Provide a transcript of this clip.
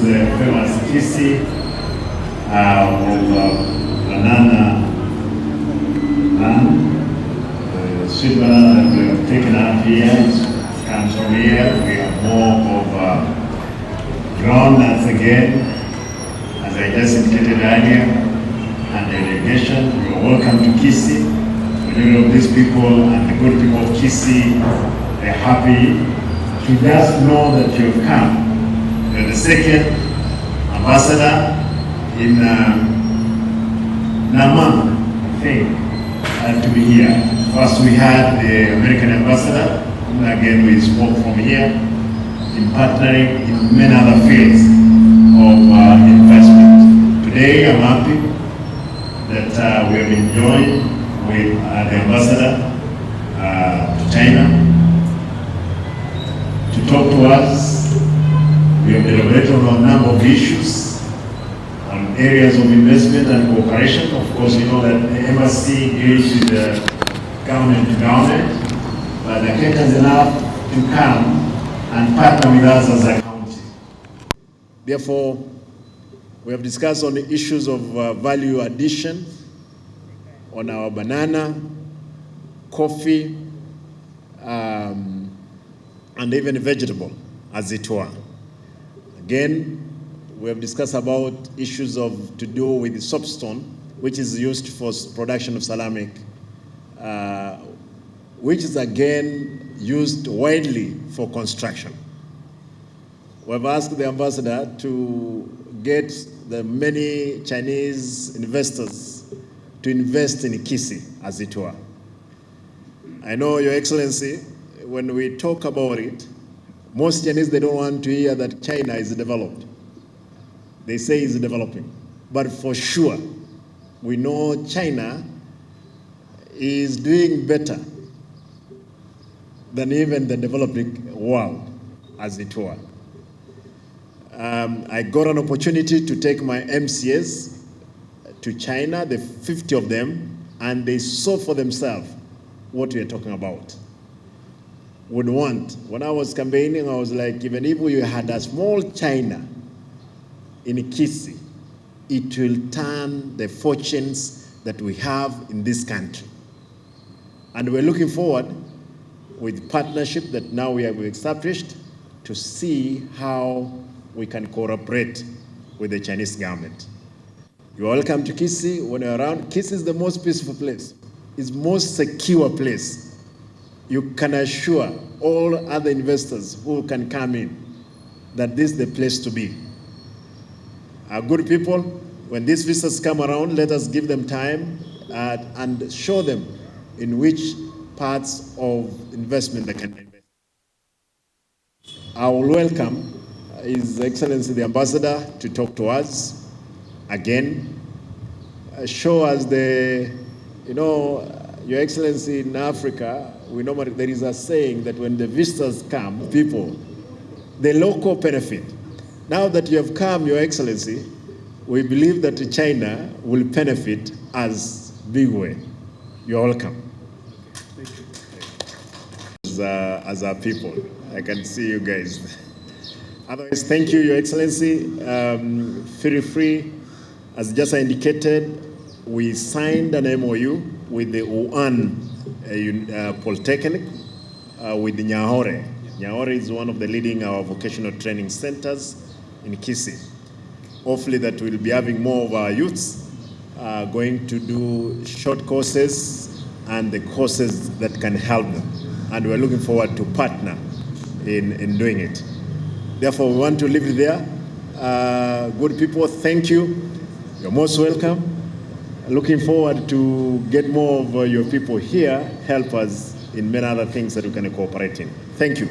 the famous H.E of banana and sweet banana that we have taken up here. It comes from here. We have more of groundnuts again, as I just indicated earlier, and the delegation. You are welcome to Kisii. Many of these people and the good people of Kisii, they're happy to just know that you've come. You're the second ambassador in Namang, I think, to be here. First we had the American ambassador, and again we spoke from here in partnering in many other fields of investment. Today I'm happy that we have been joined with the ambassador to China to talk to us. We have deliberated on a number of issues, on areas of investment and cooperation. Of course, you know that the embassy deals with the government to government, but the Kenya is enough to come and partner with us as a county. Therefore, we have discussed on the issues of value addition on our banana, coffee, and even vegetable, as it were. Again, we have discussed about issues to do with soapstone, which is used for production of ceramic, which is again used widely for construction. We have asked the ambassador to get the many Chinese investors to invest in Kisii, as it were. I know, Your Excellency, when we talk about it, most Chinese, they don't want to hear that China is developed. They say it's developing. But for sure, we know China is doing better than even the developing world, as it were. I got an opportunity to take my MCAs to China, the 50 of them, and they saw for themselves what we are talking about. Would want. When I was campaigning, I was like, even if we had a small China in Kisii, it will turn the fortunes that we have in this country. And we're looking forward with partnership that now we have established to see how we can cooperate with the Chinese government. You're welcome to Kisii. When you're around, Kisii is the most peaceful place. It's the most secure place. You can assure all other investors who can come in that this is the place to be. Our good people, when these visitors come around, let us give them time and show them in which parts of investment they can invest. I will welcome His Excellency the Ambassador to talk to us again, show us Your Excellency, in Africa, there is a saying that when the visitors come, people, the local benefit. Now that you have come, Your Excellency, we believe that China will benefit as big way. You're welcome. Thank you. As our people, I can see you guys. Otherwise, thank you, Your Excellency. Feel free, as just indicated, we signed an MOU with the Wuhan Polytechnic with the Nyahore. Nyahore is one of the leading vocational training centers in Kisii. Hopefully that we'll be having more of our youths going to do short courses and the courses that can help them. And we're looking forward to partner in doing it. Therefore, we want to leave it there. Good people, thank you. You're most welcome. Looking forward to get more of your people here, help us in many other things that we can cooperate in. Thank you.